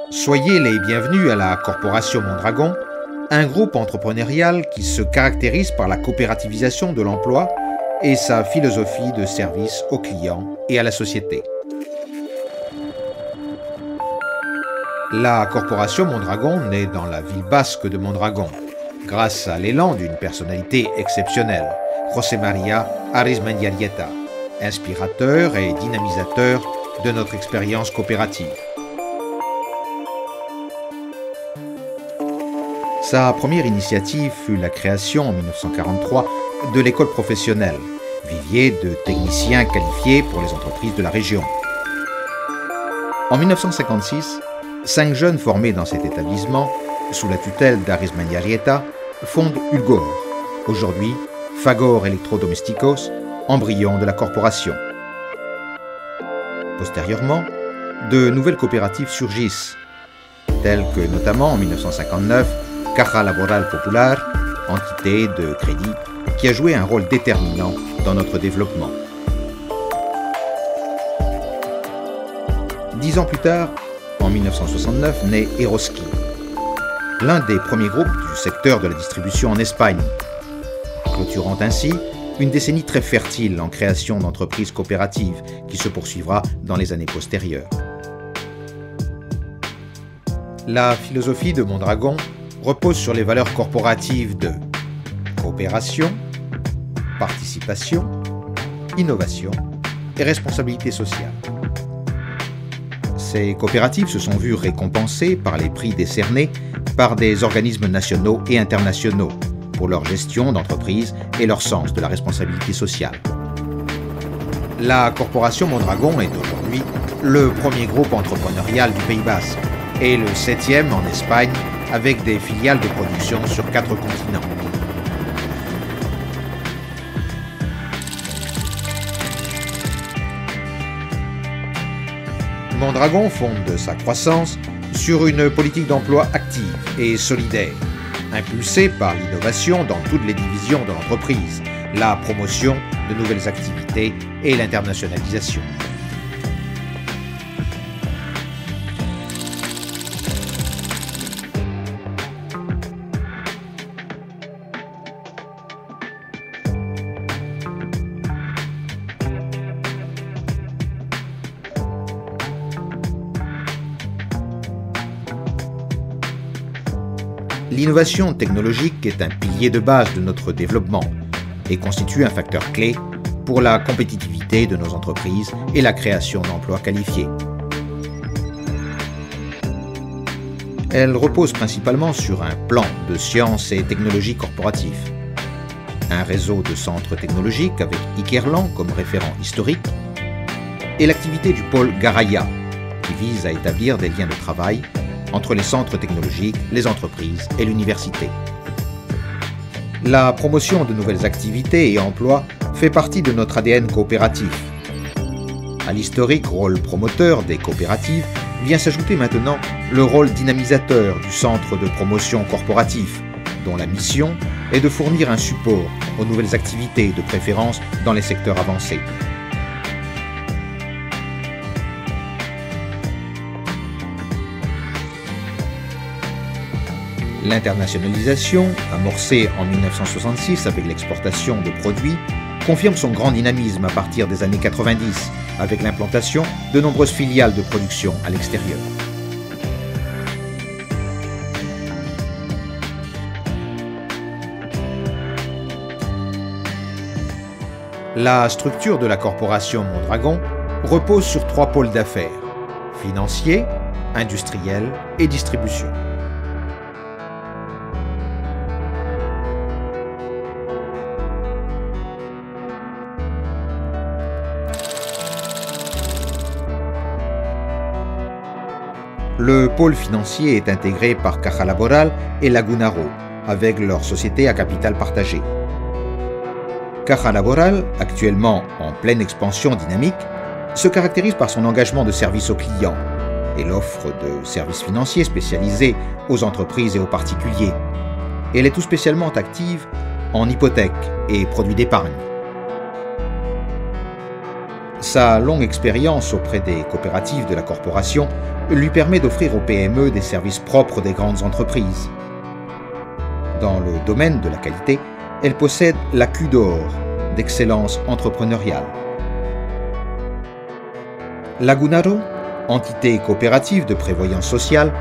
Soyez les bienvenus à la Corporation Mondragon, un groupe entrepreneurial qui se caractérise par la coopérativisation de l'emploi et sa philosophie de service aux clients et à la société. La Corporation Mondragon naît dans la ville basque de Mondragon, grâce à l'élan d'une personnalité exceptionnelle, José María Arizmendiarrieta, inspirateur et dynamisateur de notre expérience coopérative. Sa première initiative fut la création en 1943 de l'école professionnelle, vivier de techniciens qualifiés pour les entreprises de la région. En 1956, 5 jeunes formés dans cet établissement, sous la tutelle d'Arizmendiarrieta, fondent Ulgor, aujourd'hui Fagor Electrodomésticos, embryon de la corporation. Postérieurement, de nouvelles coopératives surgissent, telles que notamment en 1959, Caja Laboral Popular, entité de crédit qui a joué un rôle déterminant dans notre développement. 10 ans plus tard, en 1969, naît Eroski, l'un des premiers groupes du secteur de la distribution en Espagne, clôturant ainsi une décennie très fertile en création d'entreprises coopératives qui se poursuivra dans les années postérieures. La philosophie de Mondragon repose sur les valeurs corporatives de coopération, participation, innovation et responsabilité sociale. Ces coopératives se sont vues récompensées par les prix décernés par des organismes nationaux et internationaux pour leur gestion d'entreprise et leur sens de la responsabilité sociale. La Corporation Mondragon est aujourd'hui le premier groupe entrepreneurial du Pays Basque et le 7e en Espagne, avec des filiales de production sur 4 continents. Mondragon fonde sa croissance sur une politique d'emploi active et solidaire, impulsée par l'innovation dans toutes les divisions de l'entreprise, la promotion de nouvelles activités et l'internationalisation. L'innovation technologique est un pilier de base de notre développement et constitue un facteur clé pour la compétitivité de nos entreprises et la création d'emplois qualifiés. Elle repose principalement sur un plan de sciences et technologies corporatifs, un réseau de centres technologiques avec Ikerlan comme référent historique et l'activité du pôle Garaya qui vise à établir des liens de travail entre les centres technologiques, les entreprises et l'université. La promotion de nouvelles activités et emplois fait partie de notre ADN coopératif. À l'historique rôle promoteur des coopératives vient s'ajouter maintenant le rôle dynamisateur du centre de promotion corporatif, dont la mission est de fournir un support aux nouvelles activités, de préférence dans les secteurs avancés. L'internationalisation, amorcée en 1966 avec l'exportation de produits, confirme son grand dynamisme à partir des années 90, avec l'implantation de nombreuses filiales de production à l'extérieur. La structure de la Corporation Mondragon repose sur 3 pôles d'affaires: financier, industriel et distribution. Le pôle financier est intégré par Caja Laboral et Lagunaro, avec leur société à capital partagé. Caja Laboral, actuellement en pleine expansion dynamique, se caractérise par son engagement de service aux clients et l'offre de services financiers spécialisés aux entreprises et aux particuliers. Et elle est tout spécialement active en hypothèques et produits d'épargne. Sa longue expérience auprès des coopératives de la corporation lui permet d'offrir aux PME des services propres des grandes entreprises. Dans le domaine de la qualité, elle possède la Q d'or d'excellence entrepreneuriale. Lagunaro, entité coopérative de prévoyance sociale,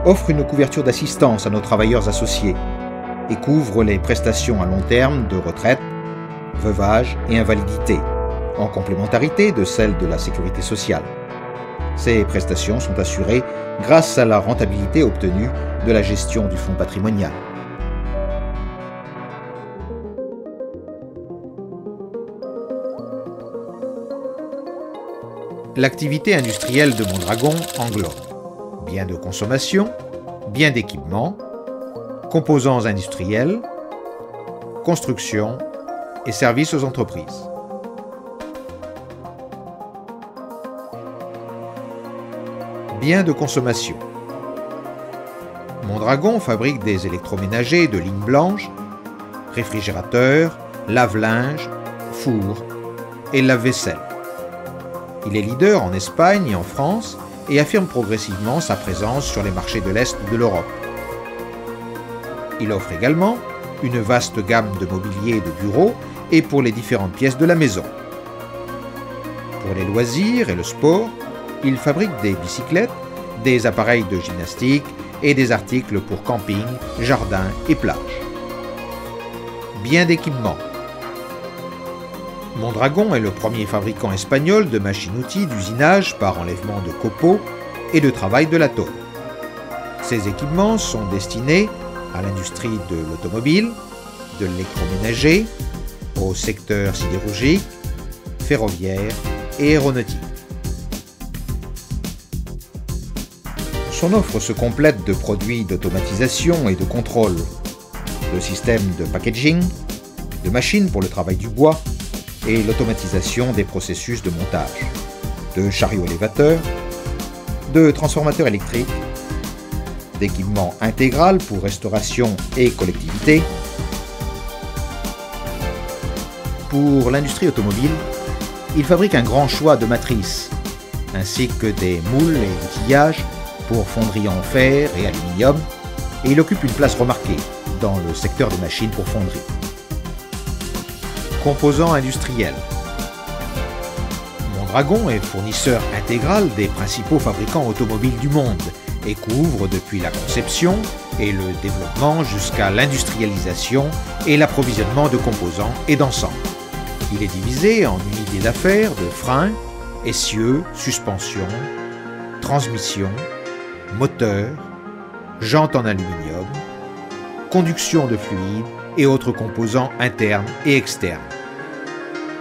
offre une couverture d'assistance à nos travailleurs associés et couvre les prestations à long terme de retraite, veuvage et invalidité, en complémentarité de celles de la sécurité sociale. Ces prestations sont assurées grâce à la rentabilité obtenue de la gestion du fonds patrimonial. L'activité industrielle de Mondragon englobe biens de consommation, biens d'équipement, composants industriels, construction et services aux entreprises. Biens de consommation. Mondragon fabrique des électroménagers de ligne blanche, réfrigérateurs, lave-linge, fours et lave-vaisselle. Il est leader en Espagne et en France et affirme progressivement sa présence sur les marchés de l'Est de l'Europe. Il offre également une vaste gamme de mobilier et de bureaux et pour les différentes pièces de la maison. Pour les loisirs et le sport, il fabrique des bicyclettes, des appareils de gymnastique et des articles pour camping, jardin et plage. Biens d'équipement. Mondragon est le premier fabricant espagnol de machines-outils d'usinage par enlèvement de copeaux et de travail de la tôle. Ces équipements sont destinés à l'industrie de l'automobile, de l'électroménager, au secteur sidérurgique, ferroviaire et aéronautique. Son offre se complète de produits d'automatisation et de contrôle, de systèmes de packaging, de machines pour le travail du bois et l'automatisation des processus de montage, de chariots élévateurs, de transformateurs électriques, d'équipements intégral pour restauration et collectivité. Pour l'industrie automobile, il fabrique un grand choix de matrices, ainsi que des moules et outillages pour fonderies en fer et aluminium, et il occupe une place remarquée dans le secteur des machines pour fonderie. Composants industriels. Mondragon est fournisseur intégral des principaux fabricants automobiles du monde et couvre depuis la conception et le développement jusqu'à l'industrialisation et l'approvisionnement de composants et d'ensembles. Il est divisé en unités d'affaires de freins, essieux, suspension, transmission, moteur, jantes en aluminium, conduction de fluide et autres composants internes et externes.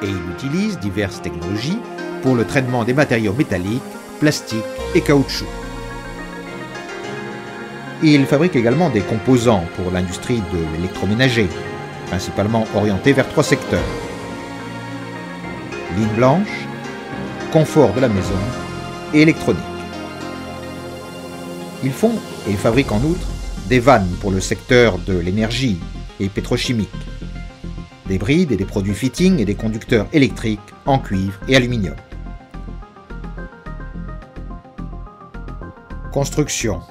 Et il utilise diverses technologies pour le traitement des matériaux métalliques, plastiques et caoutchouc. Il fabrique également des composants pour l'industrie de l'électroménager, principalement orientés vers 3 secteurs. Ligne blanche, confort de la maison et électronique. Ils font et fabriquent en outre des vannes pour le secteur de l'énergie et pétrochimique, des brides et des produits fitting et des conducteurs électriques en cuivre et aluminium. Construction.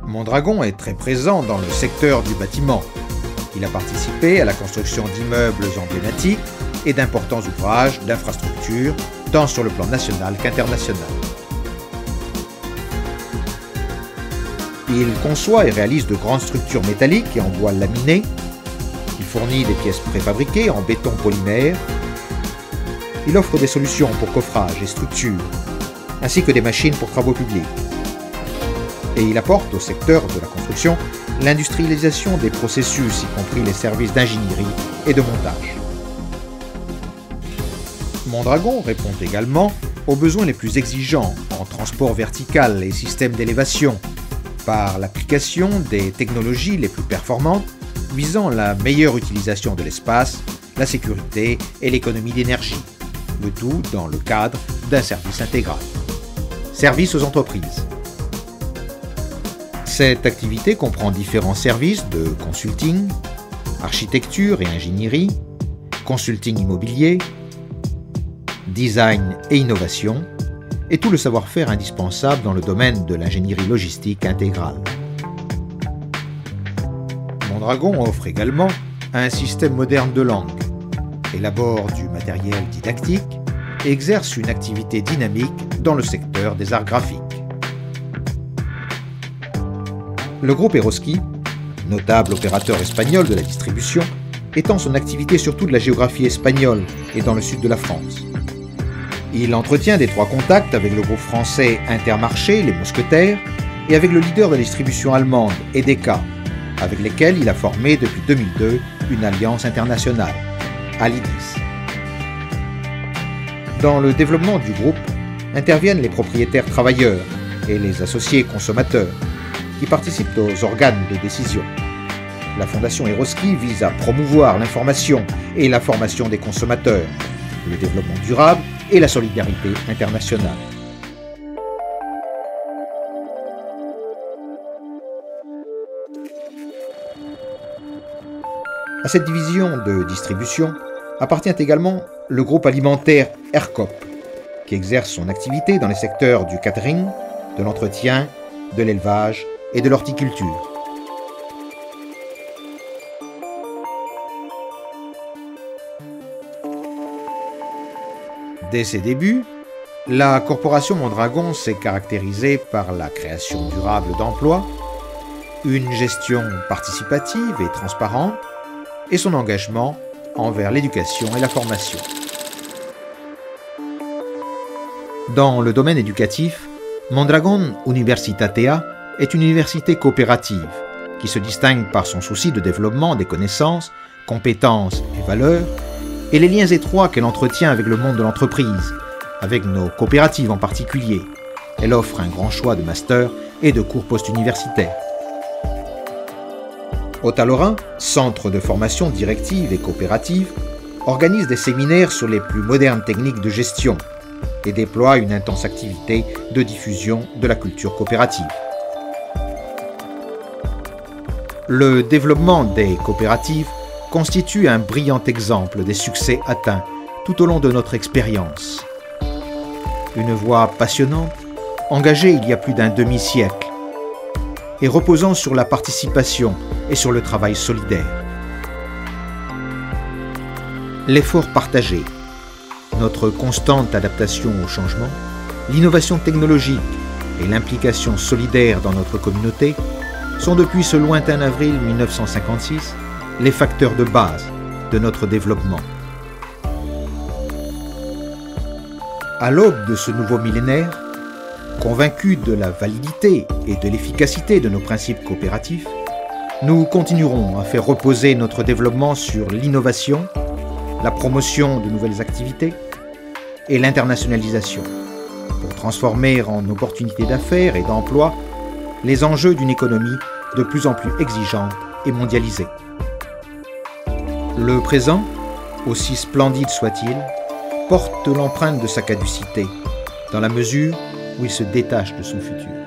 Mondragon est très présent dans le secteur du bâtiment. Il a participé à la construction d'immeubles emblématiques et d'importants ouvrages d'infrastructures, tant sur le plan national qu'international. Il conçoit et réalise de grandes structures métalliques et en bois laminé. Il fournit des pièces préfabriquées en béton polymère. Il offre des solutions pour coffrage et structures, ainsi que des machines pour travaux publics. Et il apporte au secteur de la construction l'industrialisation des processus, y compris les services d'ingénierie et de montage. Mondragon répond également aux besoins les plus exigeants en transport vertical et systèmes d'élévation, par l'application des technologies les plus performantes visant la meilleure utilisation de l'espace, la sécurité et l'économie d'énergie, le tout dans le cadre d'un service intégral. Service aux entreprises. Cette activité comprend différents services de consulting, architecture et ingénierie, consulting immobilier, design et innovation, et tout le savoir-faire indispensable dans le domaine de l'ingénierie logistique intégrale. Mondragon offre également un système moderne de langue, élabore du matériel didactique et exerce une activité dynamique dans le secteur des arts graphiques. Le groupe Eroski, notable opérateur espagnol de la distribution, étend son activité sur toute la géographie espagnole et dans le sud de la France. Il entretient d'étroits contacts avec le groupe français Intermarché, les Mousquetaires, et avec le leader de la distribution allemande, Edeka, avec lesquels il a formé depuis 2002 une alliance internationale, Alidis. Dans le développement du groupe interviennent les propriétaires travailleurs et les associés consommateurs qui participent aux organes de décision. La Fondation Eroski vise à promouvoir l'information et la formation des consommateurs, le développement durable et la solidarité internationale. À cette division de distribution appartient également le groupe alimentaire Ercop, qui exerce son activité dans les secteurs du catering, de l'entretien, de l'élevage et de l'horticulture. Dès ses débuts, la corporation Mondragon s'est caractérisée par la création durable d'emplois, une gestion participative et transparente et son engagement envers l'éducation et la formation. Dans le domaine éducatif, Mondragon Universitatea est une université coopérative qui se distingue par son souci de développement des connaissances, compétences et valeurs et les liens étroits qu'elle entretient avec le monde de l'entreprise, avec nos coopératives en particulier. Elle offre un grand choix de masters et de cours post-universitaires. Haut-Lorrain, centre de formation directive et coopérative, organise des séminaires sur les plus modernes techniques de gestion et déploie une intense activité de diffusion de la culture coopérative. Le développement des coopératives constitue un brillant exemple des succès atteints tout au long de notre expérience. Une voie passionnante, engagée il y a plus d'un demi-siècle, et reposant sur la participation et sur le travail solidaire. L'effort partagé, notre constante adaptation au changement, l'innovation technologique et l'implication solidaire dans notre communauté sont depuis ce lointain avril 1956 les facteurs de base de notre développement. À l'aube de ce nouveau millénaire, convaincus de la validité et de l'efficacité de nos principes coopératifs, nous continuerons à faire reposer notre développement sur l'innovation, la promotion de nouvelles activités et l'internationalisation, pour transformer en opportunités d'affaires et d'emploi les enjeux d'une économie de plus en plus exigeante et mondialisée. Le présent, aussi splendide soit-il, porte l'empreinte de sa caducité, dans la mesure où il se détache de son futur.